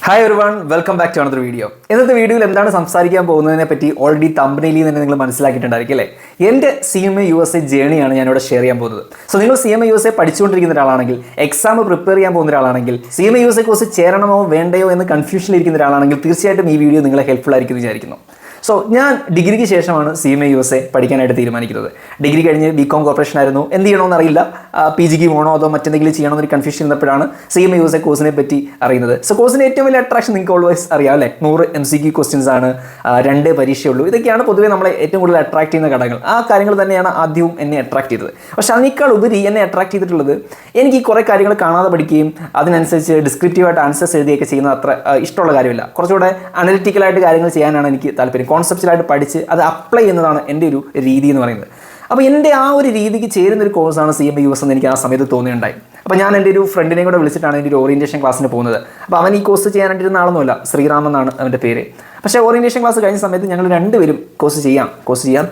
Hi everyone, welcome back to another video. ഇന്നത്തെ വീഡിയോയിൽ എന്താണ് സംസാരിക്കാൻ പോകുന്നതിനെ പറ്റി ഓൾറെഡി തംബ്നെയിലിൽ തന്നെ നിങ്ങൾ മനസ്സിലാക്കിയിട്ടുണ്ടായിരിക്കും അല്ലേ? എൻ്റെ CMA USA ജേണിയാണ് ഞാനിവിടെ ഷെയർ ചെയ്യാൻ പോകുന്നത്. സോ നിങ്ങൾ CMA USA പഠിച്ചുകൊണ്ടിരിക്കുന്ന ഒരാളാണെങ്കിൽ, എക്സാം പ്രിപ്പയർ ചെയ്യാൻ പോകുന്ന ഒരാളാണെങ്കിൽ, CMA USA കോഴ്സ് ചേരണമോ വേണ്ടയോ എന്ന് കൺഫ്യൂഷനിലിരിക്കുന്ന ഒരാളാണെങ്കിൽ തീർച്ചയായിട്ടും ഈ വീഡിയോ നിങ്ങളെ ഹെൽപ്ഫുൾ ആയിരിക്കും വിചാരിക്കുന്നു. സോ ഞാൻ ഡിഗ്രിക്ക് ശേഷമാണ് CMA USA പഠിക്കാനായിട്ട് തീരുമാനിക്കുന്നത്. ഡിഗ്രി കഴിഞ്ഞ് BCom കോർപ്പറേഷൻ ആയിരുന്നു. എന്ത് ചെയ്യണമെന്ന് അറിയില്ല, PGക്ക് പോകണോ അതോ മറ്റെന്തെങ്കിലും ചെയ്യണമെന്നൊരു കൺഫ്യൂഷൻ ഇരുന്നപ്പോഴാണ് CMA USA കോഴ്സിനെ പറ്റി അറിയുന്നത്. സോ കോഴ്സിൻ്റെ ഏറ്റവും വലിയ അട്രാക്ഷൻ നിങ്ങൾക്ക് ഓൾവേസ് അറിയാം അല്ലേ? 100 MCQ ക്വസ്റ്റ്യൻസ് ആണ്, 2 പരീക്ഷയുള്ളൂ. ഇതൊക്കെയാണ് പൊതുവേ നമ്മളെ ഏറ്റവും കൂടുതൽ അട്രാക്ട് ചെയ്യുന്ന ഘടകങ്ങൾ. ആ കാര്യങ്ങൾ തന്നെയാണ് ആദ്യവും എന്നെ അട്രാക്ട് ചെയ്തത്. പക്ഷേ അതിനേക്കാൾ ഉപരി എന്നെ അട്രാക്ട് ചെയ്തിട്ടുള്ളത് എനിക്ക് ഈ കുറേ കാര്യങ്ങൾ കാണാതെ പഠിക്കുകയും അതിനനുസരിച്ച് ഡിസ്ക്രിപ്റ്റീവായിട്ട് ആൻസേഴ്സ് എഴുതിയൊക്കെ ചെയ്യുന്നത് അത്ര ഇഷ്ടമുള്ള കാര്യമില്ല. കുറച്ചുകൂടെ അനലിറ്റിക്കലായിട്ട് കാര്യങ്ങൾ ചെയ്യാനാണ് എനിക്ക് താല്പര്യം. കോൺസെപ്റ്റിലായിട്ട് പഠിച്ച് അത് അപ്ലൈ ചെയ്യുന്നതാണ് എൻ്റെ ഒരു രീതി എന്ന് പറയുന്നത്. അപ്പോൾ എൻ്റെ ആ ഒരു രീതിക്ക് ചേരുന്നൊരു കോഴ്സാണ് CMA US എന്ന് എനിക്ക് ആ സമയത്ത് തോന്നിയിട്ടുണ്ടായി. അപ്പോൾ ഞാൻ എൻ്റെ ഒരു ഫ്രണ്ടിനെയും കൂടെ വിളിച്ചിട്ടാണ് എൻ്റെ ഒരു ഓറിയൻറ്റേഷൻ ക്ലാസ്സിന് പോകുന്നത്. അപ്പോൾ അവൻ ഈ കോഴ്സ് ചെയ്യാനായിട്ടിരുന്ന ആളൊന്നുമില്ല, ശ്രീറാം എന്നാണ് അവൻ്റെ പേര്. പക്ഷേ ഓറിയൻറ്റേഷൻ ക്ലാസ് കഴിഞ്ഞ സമയത്ത് ഞങ്ങൾ രണ്ടുപേരും കോഴ്സ് ചെയ്യാം,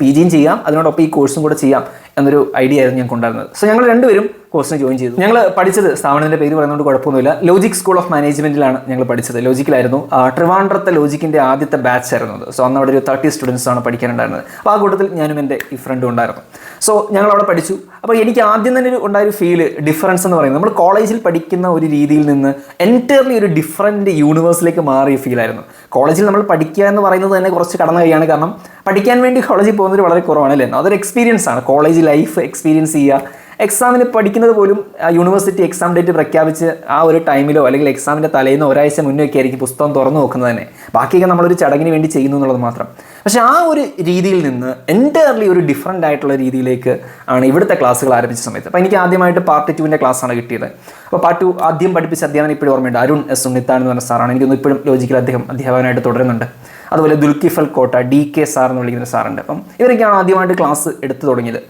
PGയും ചെയ്യാം, അതിനോടൊപ്പം ഈ കോഴ്സും കൂടെ ചെയ്യാം എന്നൊരു ഐഡിയ ആയിരുന്നു ഞങ്ങൾക്ക് ഉണ്ടായിരുന്നത്. സോ ഞങ്ങൾ രണ്ടുപേരും കോഴ്സിന് ജോയിൻ ചെയ്തു. ഞങ്ങൾ പഠിച്ചത്, സ്ഥാപനത്തിൻ്റെ പേര് പറയുന്നതുകൊണ്ട് കുഴപ്പമൊന്നുമില്ല, ലോജിക് സ്കൂൾ ഓഫ് മാനേജ്മെൻറ്റിലാണ് ഞങ്ങൾ പഠിച്ചത്. ലോജിക്കിലായിരുന്നു. ട്രിവാൻഡ്രത്തെ ലോജിക്കിൻ്റെ ആദ്യത്തെ ബാച്ച് ആയിരുന്നു അത്. സോ അന്ന് അവിടെ ഒരു 30 സ്റ്റുഡൻസ് ആണ് പഠിക്കാനുണ്ടായിരുന്നത്. അപ്പോൾ ആ കൂട്ടത്തിൽ ഞാനും എൻ്റെ ഈ ഫ്രണ്ടും ഉണ്ടായിരുന്നു. സോ ഞങ്ങൾ അവിടെ പഠിച്ചു. അപ്പോൾ എനിക്ക് ആദ്യം തന്നെ ഉണ്ടായൊരു ഫീല്, ഡിഫറൻസ് എന്ന് പറയുന്നത്, നമ്മൾ കോളേജിൽ പഠിക്കുന്ന ഒരു രീതിയിൽ നിന്ന് എൻറ്റയർലി ഒരു ഡിഫറൻറ്റ് യൂണിവേഴ്സിലേക്ക് മാറിയ ഫീലായിരുന്നു. കോളേജിൽ നമ്മൾ പഠിക്കുക എന്ന് പറയുന്നത് തന്നെ കുറച്ച് കടന്നു കഴിയാണ്. കാരണം പഠിക്കാൻ വേണ്ടി കോളേജിൽ പോകുന്നത് വളരെ കുറവാണ് അല്ലേ? അതൊരു എക്സ്പീരിയൻസ് ആണ്. കോളേജ് ലൈഫ് എക്സ്പീരിയൻസ് ചെയ്യുക. എക്സാമിന് പഠിക്കുന്നത് പോലും യൂണിവേഴ്സിറ്റി എക്സാം ഡേറ്റ് പ്രഖ്യാപിച്ച് ആ ഒരു ടൈമിലോ അല്ലെങ്കിൽ എക്സാമിൻ്റെ തലേന്നോ ഒരാഴ്ച മുന്നേ ഒക്കെ ആയിരിക്കും പുസ്തകം തുറന്നു നോക്കുന്നത് തന്നെ. ബാക്കിയൊക്കെ നമ്മളൊരു ചടങ്ങിന് വേണ്ടി ചെയ്യുന്നു എന്നുള്ളത് മാത്രം. പക്ഷേ ആ ഒരു രീതിയിൽ നിന്ന് എൻറ്റയർലി ഒരു ഡിഫറൻ്റ് ആയിട്ടുള്ള രീതിയിലേക്ക് ആണ് ഇവിടുത്തെ ക്ലാസ്സുകൾ ആരംഭിച്ച സമയത്ത്. അപ്പോൾ എനിക്ക് ആദ്യമായിട്ട് പാർട്ട് 2 ക്ലാസ്സാണ് കിട്ടിയത്. അപ്പോൾ പാർട്ട് 2 ആദ്യം പഠിപ്പിച്ച അധ്യാപനം ഇപ്പോഴും ഓർമ്മയുണ്ട്. അരുൺ S. ഉണ്ണിത്താൻ എന്ന് പറഞ്ഞ സാറാണ്. എനിക്കൊന്നും ഇപ്പോഴും ലോജിക്കൽ അധ്യാപകനായിട്ട് തുടരുന്നുണ്ട്. അതുപോലെ ദുൽക്കിഫൽ കോട്ട, DK സാർ എന്ന് വിളിക്കുന്ന സാറുണ്ട്. അപ്പം ഇവരൊക്കെയാണ് ആദ്യമായിട്ട് ക്ലാസ് എടുത്തു തുടങ്ങിയത്.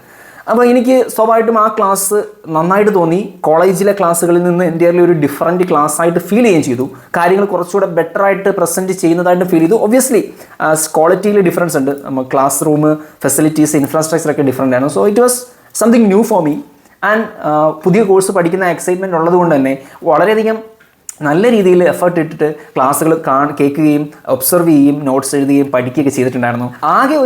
അപ്പോൾ എനിക്ക് സ്വാഭാവികമായിട്ടും ആ ക്ലാസ് നന്നായിട്ട് തോന്നി. കോളേജിലെ ക്ലാസ്സുകളിൽ നിന്ന് എൻ്റയർലി ഒരു ഡിഫറൻറ്റ് ക്ലാസ് ആയിട്ട് ഫീൽ ചെയ്യുകയും ചെയ്തു. കാര്യങ്ങൾ കുറച്ചുകൂടെ ബെറ്റർ ആയിട്ട് പ്രസൻറ്റ് ചെയ്യുന്നതായിട്ട് ഫീൽ ചെയ്തു. ഒബ്വിയസ്ലി ക്വാളിറ്റിയിൽ ഡിഫറൻസ് ഉണ്ട്. ക്ലാസ് റൂം, ഫെസിലിറ്റീസ്, ഇൻഫ്രാസ്ട്രക്ചർ ഒക്കെ ഡിഫറൻ്റ് ആണ്. So it was something new for me. And പുതിയ കോഴ്സ് പഠിക്കുന്ന എക്സൈറ്റ്മെൻറ്റ് ഉള്ളതുകൊണ്ട് തന്നെ വളരെയധികം നല്ല രീതിയിൽ എഫേർട്ട് ഇട്ടിട്ട് ക്ലാസ്സുകൾ കേൾക്കുകയും ഒബ്സർവ് ചെയ്യുകയും നോട്ട്സ് എഴുതുകയും പഠിക്കുകയൊക്കെ ചെയ്തിട്ടുണ്ടായിരുന്നു. ആകെ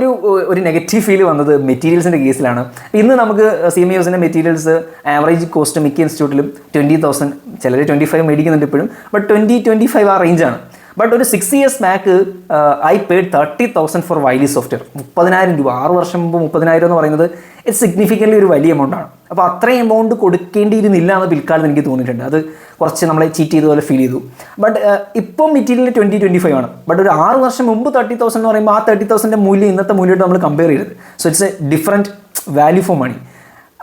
ഒരു നെഗറ്റീവ് ഫീൽ വന്നത് മെറ്റീരിയൽസിൻ്റെ കേസിലാണ്. ഇന്ന് നമുക്ക് CMA USൻ്റെ മെറ്റീരിയൽസ് ആവറേജ് കോസ്റ്റ് മിക്ക ഇൻസ്റ്റിറ്റ്യൂട്ടിലും 20,000, ചിലർ 25 മേടിക്കുന്നുണ്ട് ഇപ്പോഴും. ബട്ട് 20-25 ആ റേഞ്ചാണ്. ബട്ട് ഒരു 6 years back I paid 30,000 for Wiley software. 30,000 രൂപ. 6 വർഷം മുമ്പ് 30,000 എന്ന് പറയുന്നത് ഇറ്റ്സ് സിഗ്നിഫിക്കൻ്റ്ലി ഒരു വലിയ എമൗണ്ടാണ്. അപ്പോൾ അത്രയും എമൗണ്ട് കൊടുക്കേണ്ടിയിരുന്നില്ല എന്ന് പിൽക്കാലത്ത് എനിക്ക് തോന്നിയിട്ടുണ്ട്. അത് കുറച്ച് നമ്മളെ ചീറ്റ് ചെയ്ത പോലെ ഫീൽ ചെയ്തു. ബട്ട് ഇപ്പം മെറ്റീരിയൽ 20-25 ആണ്. ബട്ട് ഒരു 6 വർഷം മുമ്പ് 30,000 എന്ന് പറയുമ്പോൾ ആ 30,000ൻ്റെ മൂല്യം ഇന്നത്തെ മൂല്യമായിട്ട് നമ്മൾ കമ്പയർ ചെയ്തത്. So it's a different value for money.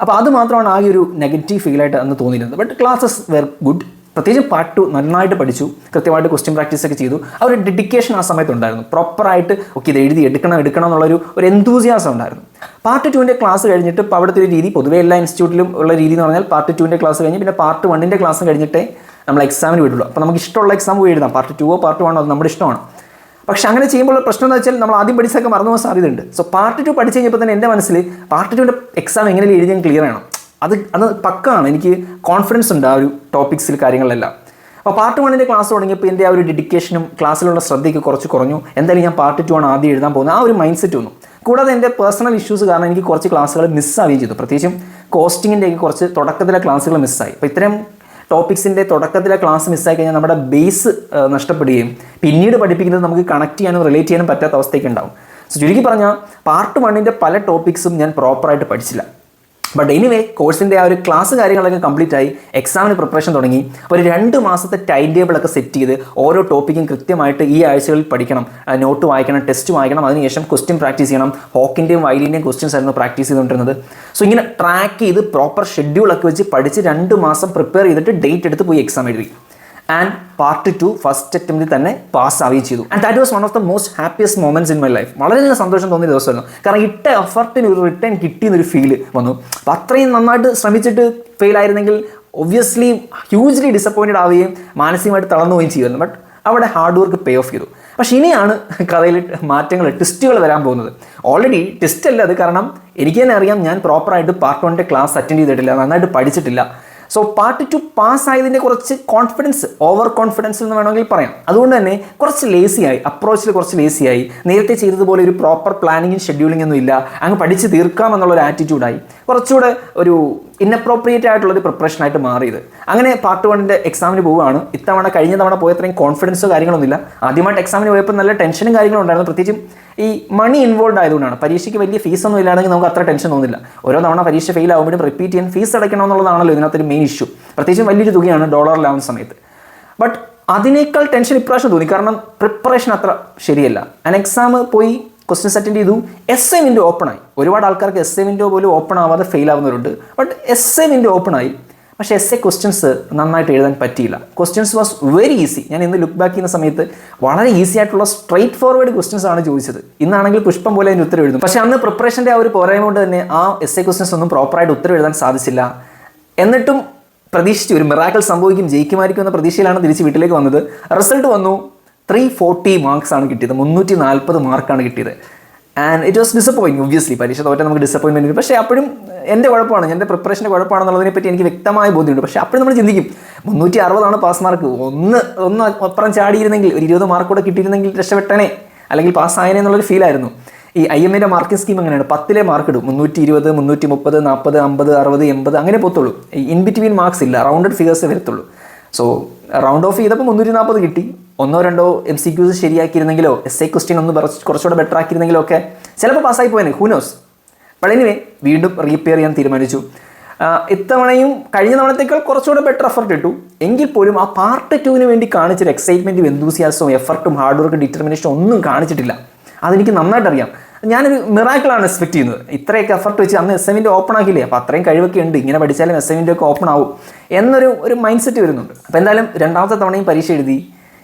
അപ്പോൾ അത് മാത്രമാണ് ആകെ ഒരു നെഗറ്റീവ് ഫീലായിട്ട് അന്ന് തോന്നിയിരുന്നത്. But classes were good. പ്രത്യേകിച്ച് പാർട്ട് 2 നന്നായിട്ട് പഠിച്ചു, കൃത്യമായിട്ട് ക്വസ്റ്റ്യൻ പ്രാക്ടീസ് ഒക്കെ ചെയ്തു. ആ ഒരു ഡെഡിക്കേഷൻ ആ സമയത്ത് ഉണ്ടായിരുന്നു. പ്രോപ്പറായിട്ട് ഇത് എഴുതി എടുക്കണം എന്നുള്ളൊരു എന്തൂസിയാസം ഉണ്ടായിരുന്നു. പാർട്ട് 2 ക്ലാസ് കഴിഞ്ഞിട്ട് ഇപ്പോൾ അവിടുത്തെ ഒരു രീതി, പൊതുവേ എല്ലാ ഇൻസ്റ്റിറ്റ്യൂട്ടിലും ഉള്ള രീതി എന്ന് പറഞ്ഞാൽ പാർട്ട് 2 ക്ലാസ് കഴിഞ്ഞ് പിന്നെ പാർട്ട് 1 ക്ലാസ് കഴിഞ്ഞിട്ടേ നമ്മൾ എക്സാമിന് വിടുള്ളൂ. അപ്പോൾ നമുക്ക് ഇഷ്ടമുള്ള എക്സാം പോയി എഴുതാം. പാർട്ട് 2 പാർട്ട് 1 അത് നമ്മുടെ ഇഷ്ടമാണ്. പക്ഷേ അങ്ങനെ ചെയ്യുമ്പോൾ പ്രശ്നം എന്ന് വെച്ചാൽ നമ്മൾ ആദ്യം പഠിച്ചൊക്കെ മറന്നു പോകാൻ സാധ്യതയുണ്ട്. സോ പാർട്ട് 2 പഠിച്ച് കഴിഞ്ഞപ്പോൾ തന്നെ എൻ്റെ മനസ്സിൽ പാർട്ട് 2 എക്സാം എങ്ങനെയും എഴുതി ഞാൻ ക്ലിയർ ചെയ്യണം. അത് പക്കാണ്. എനിക്ക് കോൺഫിഡൻസ് ഉണ്ട് ആ ഒരു ടോപ്പിക്സിൽ, കാര്യങ്ങളിലെല്ലാം. അപ്പോൾ പാർട്ട് 1 ക്ലാസ് തുടങ്ങിയപ്പോൾ എൻ്റെ ആ ഒരു ഡെഡിക്കേഷനും ക്ലാസ്സിലുള്ള ശ്രദ്ധയ്ക്ക് കുറച്ച് കുറഞ്ഞു. എന്തായാലും ഞാൻ പാർട്ട് 2 ആദ്യം എഴുതാൻ പോകുന്നത്, ആ ഒരു മൈൻഡ് സെറ്റ് വന്നു. കൂടാതെ എൻ്റെ പേഴ്സണൽ ഇഷ്യൂസ് കാരണം എനിക്ക് കുറച്ച് ക്ലാസ്സുകൾ മിസ്സാവുകയും ചെയ്തു. പ്രത്യേകിച്ചും കോസ്റ്റിങ്ങിൻ്റെയൊക്കെ കുറച്ച് തുടക്കത്തിലെ ക്ലാസ്സുകൾ മിസ്സായി. അപ്പോൾ ഇത്തരം ടോപ്പിക്സിൻ്റെ തുടക്കത്തിലെ ക്ലാസ് മിസ്സായി കഴിഞ്ഞാൽ നമ്മുടെ ബേസ് നഷ്ടപ്പെടുകയും പിന്നീട് പഠിപ്പിക്കുന്നത് നമുക്ക് കണക്ട് ചെയ്യാനും റിലേറ്റ് ചെയ്യാനും പറ്റാത്ത അവസ്ഥയൊക്കെ ഉണ്ടാവും. സോ ചുരുക്കി പറഞ്ഞാൽ പാർട്ട് 1 പല ടോപ്പിക്സും ഞാൻ പ്രോപ്പറായിട്ട് പഠിച്ചില്ല. ബട്ട് എനിവേ കോഴ്സിൻ്റെ ആ ഒരു ക്ലാസ് കാര്യങ്ങളൊക്കെ കംപ്ലീറ്റ് ആയി. എക്സാമിന് പ്രിപ്പറേഷൻ തുടങ്ങി. ഒരു 2 മാസത്തെ ടൈം ടേബിളൊക്കെ സെറ്റ് ചെയ്ത് ഓരോ ടോപ്പിക്കും കൃത്യമായിട്ട് ഈ ആഴ്ചകളിൽ പഠിക്കണം, നോട്ട് വായിക്കണം, ടെസ്റ്റ് വായിക്കണം, അതിനുശേഷം ക്വസ്റ്റ്യൻ പ്രാക്ടീസ് ചെയ്യണം. ഹോക്കിൻ്റെയും വൈലിൻ്റെയും ക്വസ്റ്റ്യൻസ് ആയിരുന്നു പ്രാക്ടീസ് ചെയ്തുകൊണ്ടിരുന്നത്. സോ ഇങ്ങനെ ട്രാക്ക് ചെയ്ത് പ്രോപ്പർ ഷെഡ്യൂളൊക്കെ വെച്ച് പഠിച്ച് 2 മാസം പ്രിപ്പയർ ചെയ്തിട്ട് ഡേറ്റ് എടുത്ത് പോയി എക്സാം എഴുതി. ആൻഡ് പാർട്ട് 2 ഫസ്റ്റ് അറ്റംപ്റ്റിൽ തന്നെ പാസ് ആവുകയും ചെയ്തു. And that was one of the most happiest moments in my life. വളരെയധികം സന്തോഷം തോന്നിയ ദിവസമായിരുന്നു. കാരണം ഇട്ട എഫർട്ടിന് ഒരു റിട്ടേൺ കിട്ടിയെന്നൊരു ഫീല് വന്നു. അപ്പോൾ അത്രയും നന്നായിട്ട് ശ്രമിച്ചിട്ട് ഫെയിൽ ആയിരുന്നെങ്കിൽ ഒബ്വിയസ്ലി ഹ്യൂജ്ലി ഡിസപ്പോയിൻറ്റഡ് ആവുകയും മാനസികമായിട്ട് തളർന്നു പോവുകയും ചെയ്യുമായിരുന്നു. ബട്ട് അവിടെ ഹാർഡ് വർക്ക് പേ ഓഫ് ചെയ്തു. പക്ഷേ ഇനിയാണ് കഥയിൽ മാറ്റങ്ങൾ, ട്വിസ്റ്റുകൾ വരാൻ പോകുന്നത്. ഓൾറെഡി ട്വിസ്റ്റ് അല്ല അത്. കാരണം എനിക്ക് തന്നെ അറിയാം, ഞാൻ പ്രോപ്പറായിട്ട് പാർട്ട് 1 ക്ലാസ് അറ്റൻഡ് ചെയ്തിട്ടില്ല, നന്നായിട്ട് പഠിച്ചിട്ടില്ല. സോ പാർട്ട് 2 പാസ്സായതിൻ്റെ കുറച്ച് കോൺഫിഡൻസ്, ഓവർ കോൺഫിഡൻസ് എന്ന് വേണമെങ്കിൽ പറയാം. അതുകൊണ്ട് തന്നെ കുറച്ച് ലേസിയായി, അപ്രോച്ചിൽ കുറച്ച് ലേസിയായി, നേരത്തെ ചെയ്തതുപോലെ ഒരു പ്രോപ്പർ പ്ലാനിങ്ങും ഷെഡ്യൂളിംഗ് ഒന്നും ഇല്ല, അങ്ങ് പഠിച്ച് തീർക്കാമെന്നുള്ളൊരു ആറ്റിറ്റ്യൂഡായി, കുറച്ചുകൂടെ ഒരു ഇന്നപ്രോപ്രിയേറ്റ് ആയിട്ടുള്ളൊരു പ്രിപ്പറേഷനായിട്ട് മാറിയത്. അങ്ങനെ പാർട്ട് 1 എക്സാമിന് പോവുകയാണ്. ഇത്തവണ കഴിഞ്ഞ തവണ പോയത്രയും കോൺഫിഡൻസോ കാര്യങ്ങളൊന്നുമില്ല. ആദ്യമായിട്ട് എക്സാമിന് പോയപ്പോൾ നല്ല ടെൻഷനും കാര്യങ്ങളും ഉണ്ടായിരുന്നു. പ്രത്യേകിച്ചും ഈ മണി ഇൻവോൾവ് ആയതുകൊണ്ടാണ്. പരീക്ഷയ്ക്ക് വലിയ ഫീസൊന്നും ഇല്ലാണെങ്കിൽ നമുക്ക് അത്ര ടെൻഷൻ തോന്നില്ല. ഓരോ തവണ പരീക്ഷ ഫെയിൽ ആകുമ്പോഴും റിപ്പീറ്റ് ചെയ്യാൻ ഫീസ് അടയ്ക്കണമെന്നുള്ളതാണല്ലോ ഇതിനകത്തൊരു മെയിൻ ഇഷ്യൂ. പ്രത്യേകിച്ചും വലിയൊരു തുകയാണ് ഡോളറിലാവുന്ന സമയത്ത്. ബട്ട് അതിനേക്കാൾ ടെൻഷൻ ഇപ്രാവശ്യം തോന്നി. കാരണം പ്രിപ്പറേഷൻ അത്ര ശരിയല്ല. ആൻഡ് എക്സാം പോയി ക്വസ്റ്റ്യൻസ് അറ്റൻഡ് ചെയ്തു. എസ് എ വിൻഡോ ഓപ്പൺ ആയി. ഒരുപാട് ആൾക്കാർക്ക് എസ് എ വിൻഡോ പോലും ഓപ്പൺ ആവാതെ ഫെയിൽ ആവുന്നവരുണ്ട്. But S A window open ആയി. പക്ഷേ എസ് എ ക്വസ്റ്റ്യൻസ് നന്നായിട്ട് എഴുതാൻ പറ്റിയില്ല. Questions was very easy. ഞാൻ ഇന്ന് ലുക്ക് ബാക്ക് ചെയ്യുന്ന സമയത്ത് വളരെ ഈസി ആയിട്ടുള്ള സ്ട്രൈറ്റ് ഫോർവേഡ് ക്വസ്റ്റ്യൻസ് ആണ് ചോദിച്ചത്. ഇന്നാണെങ്കിൽ പുഷ്പം പോലെ അതിന് ഉത്തരം എഴുതും. പക്ഷേ അന്ന് പ്രിപ്പറേഷൻ്റെ ആ ഒരു പോരായ്മ കൊണ്ട് തന്നെ ആ എസ് എ ക്വസ്റ്റ്യൻസ് ഒന്നും പ്രോപ്പറായിട്ട് ഉത്തരം എഴുതാൻ സാധിച്ചില്ല. എന്നിട്ടും പ്രതീക്ഷിച്ചു ഒരു മിറാക്കിൾ സംഭവിക്കും, ജയിക്കുമായിരിക്കും എന്ന പ്രതീക്ഷയിലാണ് തിരിച്ച് വീട്ടിലേക്ക് വന്നത്. റിസൾട്ട് വന്നു. 340 മാർക്സ് ആണ് കിട്ടിയത്. 340 മാർക്കാണ് കിട്ടിയത്. And it was disappointing. Obviously പരീക്ഷ തോറ്റാൽ നമുക്ക് ഡിസപ്പോയിൻമെൻറ്റ്. പക്ഷേ അപ്പോഴും എൻ്റെ കുഴപ്പമാണ്, എൻ്റെ പ്രിപ്പറേഷൻ്റെ കുഴപ്പമാണെന്നുള്ളതിനെ പറ്റി എനിക്ക് വ്യക്തമായ ബോധ്യമുണ്ട്. പക്ഷേ അപ്പോഴും നമ്മൾ ചിന്തിക്കും 360 പാസ് മാർക്ക്. ഒന്ന് അപ്പുറം ചാടിയിരുന്നെങ്കിൽ, ഒരു 20 മാർക്ക് കൂടെ കിട്ടിയിരുന്നെങ്കിൽ രക്ഷപ്പെട്ടനെ, അല്ലെങ്കിൽ പാസ്സായനെ എന്നുള്ളൊരു ഫീലായിരുന്നു. ഈ IMAൻ്റെ മാർക്കിംഗ് സ്കീം അങ്ങനെയാണ്. 10 മാർക്ക് ഇടും. 320, 330, 40, 50, 60, 80 അങ്ങനെ പോത്തുള്ളൂ. ഇൻ ബിറ്റ്വീൻ മാർക്സ് ഇല്ല, റൗണ്ടഡ് ഫിഗേഴ്സ് വരത്തുള്ളൂ. സോ റൗണ്ട് ഓഫ് ചെയ്തപ്പോൾ 340 കിട്ടി. 1-2 MCQs ശരിയാക്കിയിരുന്നെങ്കിലോ എസ് എ ക്വസ്റ്റ്യൻ ഒന്ന് കുറച്ചുകൂടെ ബെറ്റർ ആക്കിയിരുന്നെങ്കിലോ ഒക്കെ ചിലപ്പോൾ പാസ്സായി പോയേനെ, ഹൂനോസ്. ബട്ട് എനിവേ വീണ്ടും റീപെയർ ചെയ്യാൻ തീരുമാനിച്ചു. ഇത്തവണയും കഴിഞ്ഞ തവണത്തേക്കാൾ കുറച്ചുകൂടെ ബെറ്റർ എഫർട്ട് ഇട്ടു. എങ്കിൽ പോലും ആ പാർട്ട് 2 വേണ്ടി കാണിച്ചൊരു എക്സൈറ്റ്മെൻറ്റും എന്തൂസിയാസവും എഫർട്ടും ഹാർഡ് വർക്ക് ഡിറ്റർമിനേഷനും ഒന്നും കാണിച്ചിട്ടില്ല. അതെനിക്ക് നന്നായിട്ടറിയാം. ഞാനൊരു മിറാക്കിളാണ് എക്സ്പെക്ട് ചെയ്യുന്നത്. ഇത്രയൊക്കെ എഫർട്ട് വെച്ച് അന്ന് എസ് എമ്മിൻ്റെ ഓപ്പൺ ആക്കിയില്ലേ, അപ്പോൾ അത്രയും കഴിവൊക്കെ ഉണ്ട്, ഇങ്ങനെ പഠിച്ചാലും എസ് എമ്മിൻ്റെ ഒക്കെ ഓപ്പൺ ആവും എന്നൊരു മൈൻഡ് സെറ്റ് വരുന്നുണ്ട്. അപ്പോൾ എന്തായാലും രണ്ടാമത്തെ തവണയും പരീക്ഷ എഴുതി.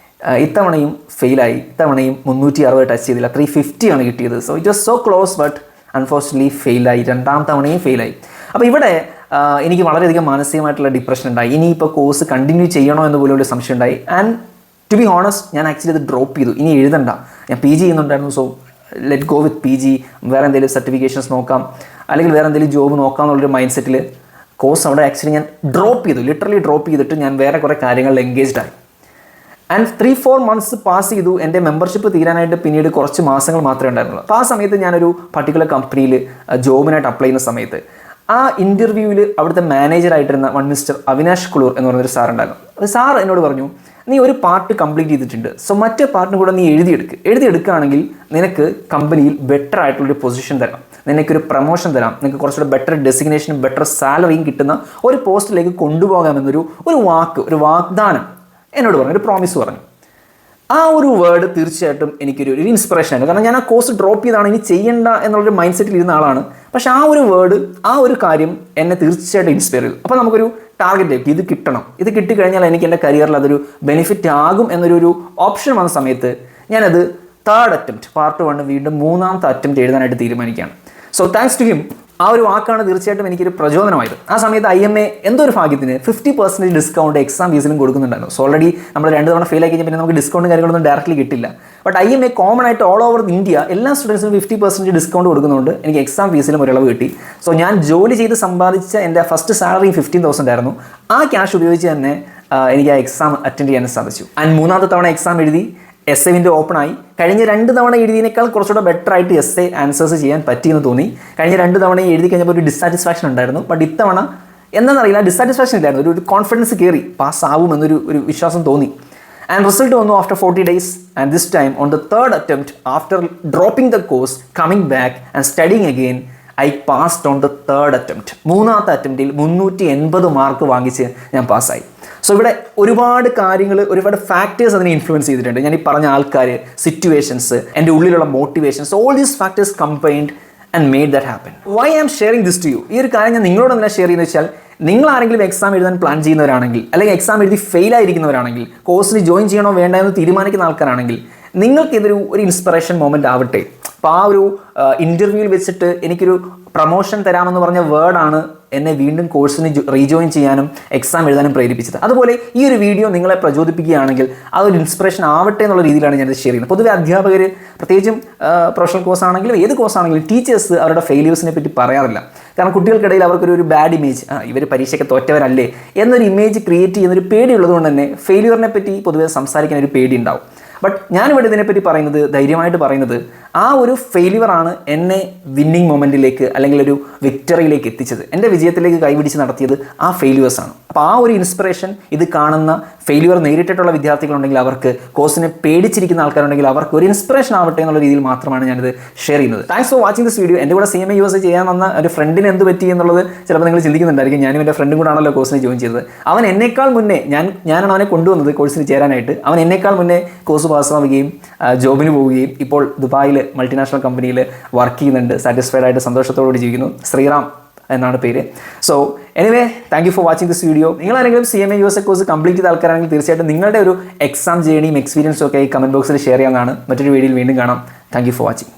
ഇത്തവണയും ഫെയിലായി. ഇത്തവണയും 360 ടച്ച് ചെയ്തില്ല, 350 ആണ് കിട്ടിയത്. So it was so close, but unfortunately ഫെയിലായി. രണ്ടാം തവണയും ഫെയിലായി. അപ്പോൾ ഇവിടെ എനിക്ക് വളരെയധികം മാനസികമായിട്ടുള്ള ഡിപ്രഷൻ ഉണ്ടായി. ഇനിയിപ്പോൾ കോഴ്സ് കണ്ടിന്യൂ ചെയ്യണോ എന്ന് പോലും ഒരു സംശയം ഉണ്ടായി. ആൻഡ് ടു ബി ഹോണസ്റ്റ്, ഞാൻ ആക്ച്വലി അത് ഡ്രോപ്പ് ചെയ്തു. ഇനി എഴുതണ്ട, ഞാൻ PG ചെയ്യുന്നുണ്ടായിരുന്നു. So let go with PG. വേറെ എന്തെങ്കിലും സർട്ടിഫിക്കേഷൻസ് നോക്കാം, അല്ലെങ്കിൽ വേറെ എന്തെങ്കിലും ജോബ് നോക്കാം എന്നുള്ളൊരു മൈൻഡ് സെറ്റിൽ കോഴ്സ് അവിടെ ആക്ച്വലി ഞാൻ ഡ്രോപ്പ് ചെയ്തു. ലിറ്ററലി ഡ്രോപ്പ് ചെയ്തിട്ട് ഞാൻ വേറെ കുറേ കാര്യങ്ങളിൽ എൻഗേജ്ഡ് ആയി. ആൻഡ് 3-4 മന്ത്സ് പാസ് ചെയ്തു. എൻ്റെ മെമ്പർഷിപ്പ് തീരാനായിട്ട് പിന്നീട് കുറച്ച് മാസങ്ങൾ മാത്രമേ ഉണ്ടായിരുന്നുള്ളൂ. അപ്പോൾ ആ സമയത്ത് ഞാനൊരു പർട്ടിക്കുലർ കമ്പനിയിൽ ജോബിനായിട്ട് അപ്ലൈ ചെയ്യുന്ന സമയത്ത് ആ ഇൻ്റർവ്യൂവിൽ അവിടുത്തെ മാനേജറായിട്ടിരുന്ന മിസ്റ്റർ അവിനാഷ് കുളൂർ എന്ന് പറഞ്ഞൊരു സാർ ഉണ്ടായിരുന്നു. അപ്പോൾ സാർ എന്നോട് പറഞ്ഞു, നീ ഒരു പാർട്ട് കംപ്ലീറ്റ് ചെയ്തിട്ടുണ്ട്, സോ മറ്റേ പാർട്ടിന് കൂടെ നീ എഴുതിയെടുക്കുകയാണെങ്കിൽ നിനക്ക് കമ്പനിയിൽ ബെറ്റർ ആയിട്ടുള്ളൊരു പൊസിഷൻ തരാം, നിനക്കൊരു പ്രൊമോഷൻ തരാം, നിനക്ക് കുറച്ചുകൂടെ ബെറ്റർ ഡെസിഗ്നേഷനും ബെറ്റർ സാലറിയും കിട്ടുന്ന ഒരു പോസ്റ്റിലേക്ക് കൊണ്ടുപോകാമെന്നൊരു വാഗ്ദാനം എന്നോട് പറഞ്ഞു, ഒരു പ്രോമിസ് പറഞ്ഞു. ആ ഒരു വേർഡ് തീർച്ചയായിട്ടും എനിക്കൊരു ഇൻസ്പിറേഷൻ ആയിരുന്നു. കാരണം ഞാൻ ആ കോഴ്സ് ഡ്രോപ്പ് ചെയ്താണ്, ഇനി ചെയ്യേണ്ട എന്നുള്ളൊരു മൈൻഡ് സെറ്റിൽ ഇരുന്ന ആളാണ്. പക്ഷേ ആ ഒരു വേർഡ്, ആ ഒരു കാര്യം എന്നെ തീർച്ചയായിട്ടും ഇൻസ്പയർ ചെയ്തു. അപ്പോൾ നമുക്കൊരു ടാർഗറ്റ് ആക്കി, ഇത് കിട്ടണം, ഇത് കിട്ടിക്കഴിഞ്ഞാൽ എനിക്ക് എൻ്റെ കരിയറിൽ അതൊരു ബെനിഫിറ്റ് ആകും എന്നൊരു ഓപ്ഷൻ വന്ന സമയത്ത് ഞാനത് തേർഡ് അറ്റംപ്റ്റ്, പാർട്ട് 1 വീണ്ടും 3ാമത്തെ അറ്റംപ്റ്റ് എഴുതാനായിട്ട് തീരുമാനിക്കുകയാണ്. So thanks to him. ആ ഒരു വാക്കാണ് തീർച്ചയായിട്ടും എനിക്കൊരു പ്രചോദനമായത്. ആ സമയത്ത് IMA എന്തോ ഒരു ഭാഗ്യത്തിന് 50% ഡിസ്കൗണ്ട് എക്സാം ഫീസിലും കൊടുക്കുന്നുണ്ടായിരുന്നു. സോ ഓൾറെഡി നമ്മൾ 2 തവണ ഫെയിൽ ആക്കി കഴിഞ്ഞാൽ പിന്നെ നമുക്ക് ഡിസ്കൗണ്ട് കാര്യങ്ങളൊന്നും ഡയറക്റ്റ്ലി കിട്ടില്ല. ബട്ട് IMA കോമൺ ആയിട്ട് ഓൾ ഓവർ ഇന്ത്യ എല്ലാ സ്റ്റുഡൻസിനും 50% ഡിസ്കൗണ്ട് കൊടുക്കുന്നുണ്ട്. എനിക്ക് എക്സാം ഫീസിലും ഒരു ഇളവ് കിട്ടി. സോ ഞാൻ ജോലി ചെയ്ത് സമ്പാദിച്ച എൻ്റെ ഫസ്റ്റ് സാലറി 15,000 ആയിരുന്നു. ആ ക്യാഷ് ഉപയോഗിച്ച് തന്നെ എനിക്ക് ആ എക്സാം അറ്റൻഡ് ചെയ്യാൻ സാധിച്ചു. ആൻഡ് 3ാമത്തെ തവണ എക്സാം എഴുതി. എസ് എ വിൻഡോ ഓപ്പൺ ആയി. കഴിഞ്ഞ 2 തവണ എഴുതിയതിനേക്കാൾ കുറച്ചുകൂടെ ബെറ്റർ ആയിട്ട് എസ് എ ആൻസേഴ്സ് ചെയ്യാൻ പറ്റിയെന്ന് തോന്നി. കഴിഞ്ഞ 2 തവണ എഴുതി കഴിഞ്ഞപ്പോൾ ഒരു ഡിസാറ്റിസ്ഫാക്ഷൻ ഉണ്ടായിരുന്നു. ബട്ട് ഇത്തവണ എന്താണെന്നറിയില്ല, ഡിസാറ്റിസ്ഫാക്ഷൻ ഇല്ലായിരുന്നു, ഒരു കോൺഫിഡൻസ് കയറി, പാസ്സാവുമെന്നൊരു വിശ്വാസം തോന്നി. ആൻഡ് റിസൾട്ട് വന്നു after 40 days. And this time on the third attempt, after dropping the course, coming back and studying again, I passed on the third attempt. 3ാമത്തെ അറ്റംപ്റ്റിൽ 380 മാർക്ക് വാങ്ങിച്ച് ഞാൻ പാസ്സായി. സോ ഇവിടെ ഒരുപാട് കാര്യങ്ങൾ, ഒരുപാട് ഫാക്ടേഴ്സ് അതിനെ ഇൻഫ്ലുവൻസ് ചെയ്തിട്ടുണ്ട്. ഞാൻ ഈ പറഞ്ഞ ആൾക്കാർ, സിറ്റുവേഷൻസ്, എൻ്റെ ഉള്ളിലുള്ള motivations, all these factors combined and made that happen. Why I am sharing this to you? ഈ ഒരു കാര്യം ഞാൻ നിങ്ങളോട് എന്തിനാണ് ഷെയർ ചെയ്യുന്നത് വെച്ചാൽ, നിങ്ങൾ ആരെങ്കിലും എക്സാം എഴുതാൻ പ്ലാൻ ചെയ്യുന്നവരാണെങ്കിൽ, അല്ലെങ്കിൽ എക്സാം എഴുതി ഫെയിൽ ആയിരിക്കുന്നവരാണെങ്കിൽ, കോഴ്സിന് ജോയിൻ ചെയ്യണോ വേണ്ട എന്ന് തീരുമാനിക്കുന്ന ആൾക്കാരാണെങ്കിൽ, നിങ്ങൾക്ക് ഇതൊരു ഇൻസ്പിറേഷൻ മൊമെൻ്റ് ആവട്ടെ. അപ്പോൾ ആ ഒരു ഇൻ്റർവ്യൂവിൽ വെച്ചിട്ട് എനിക്കൊരു പ്രൊമോഷൻ തരാമെന്ന് പറഞ്ഞ വേർഡാണ് എന്നെ വീണ്ടും കോഴ്സിന് റീജോയിൻ ചെയ്യാനും എക്സാം എഴുതാനും പ്രേരിപ്പിച്ചത്. അതുപോലെ ഈ ഒരു വീഡിയോ നിങ്ങളെ പ്രചോദിപ്പിക്കുകയാണെങ്കിൽ അതൊരു ഇൻസ്പിറേഷൻ ആവട്ടെ എന്നുള്ള രീതിയിലാണ് ഞാനത് ഷെയർ ചെയ്യുന്നത്. പൊതുവെ അധ്യാപകർ, പ്രത്യേകിച്ചും പ്രൊഫഷണൽ കോഴ്സ് ആണെങ്കിലും ഏത് കോഴ്സ് ആണെങ്കിലും, ടീച്ചേഴ്സ് അവരുടെ ഫെയിലിയേഴ്സിനെ പറ്റി പറയാറില്ല. കാരണം കുട്ടികൾക്കിടയിൽ അവർക്കൊരു ബാഡ് ഇമേജ്, ഇവർ പരീക്ഷയ്ക്ക് തോറ്റവരല്ലേ എന്നൊരു ഇമേജ് ക്രിയേറ്റ് ചെയ്യുന്നൊരു പേടിയുള്ളത് കൊണ്ട് തന്നെ ഫെയിലിയറിനെ പറ്റി പൊതുവെ സംസാരിക്കാൻ ഒരു പേടി ഉണ്ടാവും. ബട്ട് ഞാനിവിടെ ഇതിനെപ്പറ്റി പറയുന്നത്, ധൈര്യമായിട്ട് പറയുന്നത്, ആ ഒരു ഫെയിലിയറാണ് എന്നെ വിന്നിങ് മൊമെൻറ്റിലേക്ക് അല്ലെങ്കിൽ ഒരു വിക്ടറിയിലേക്ക് എത്തിച്ചത്. എൻ്റെ വിജയത്തിലേക്ക് കൈപിടിച്ച് നടത്തിയത് ആ ഫെയിലിയേഴ്സാണ്. അപ്പോൾ ആ ഒരു ഇൻസ്പിറേഷൻ ഇത് കാണുന്ന ഫെയിലിയർ നേരിട്ടിട്ടുള്ള വിദ്യാർത്ഥികളുണ്ടെങ്കിൽ, അവർക്ക് കോഴ്സിനെ പേടിച്ചിരിക്കുന്ന ആൾക്കാരുണ്ടെങ്കിൽ അവർക്ക് ഒരു ഇൻസ്പിറേഷൻ ആവട്ടെ എന്നുള്ള രീതിയിൽ മാത്രമാണ് ഞാനിത് ഷെയർ ചെയ്യുന്നത്. Thanks for watching this video. എൻ്റെ കൂടെ CMA USA ചെയ്യാൻ വന്ന ഒരു ഫ്രണ്ടിന് എന്ത് പറ്റി എന്നുള്ളത് ചിലപ്പോൾ നിങ്ങൾ ചിന്തിക്കുന്നുണ്ടായിരിക്കും. ഞാനും എൻ്റെ ഫ്രണ്ടും കൂടെ ആണല്ലോ കോഴ്സിന് ജോയിൻ ചെയ്തത്. അവൻ എന്നേക്കാൾ മുന്നേ, ഞാനാണ് അവനെ കൊണ്ടുവന്നത് കോഴ്സിന് ചേരാനായിട്ട്. അവൻ എന്നേക്കാൾ മുന്നേ കോഴ്സ് പാസ്സാവുകയും ജോബിന് പോവുകയും ഇപ്പോൾ ദുബായിൽ മൾട്ടിനാഷണൽ കമ്പനിയിൽ വർക്ക് ചെയ്യുന്നുണ്ട്. സാറ്റിസ്ഫൈഡ് ആയിട്ട് സന്തോഷത്തോടുകൂടി ജീവിക്കുന്നു. ശ്രീറാം എന്നാണ് പേര്. So anyway, thank you for watching this video. നിങ്ങളാരെങ്കിലും CMA USA കോഴ്സ് കംപ്ലീറ്റ് ചെയ്ത ആൾക്കാരാണെങ്കിൽ തീർച്ചയായിട്ടും നിങ്ങളുടെ ഒരു എക്സാം ജേണിയും എക്സ്പീരിയൻസും ഒക്കെ ഈ കമൻറ്റ് ബോക്സിൽ ഷെയർ ചെയ്യാവുന്നതാണ്. മറ്റൊരു വീഡിയോയിൽ വീണ്ടും കാണാം. Thank you for watching.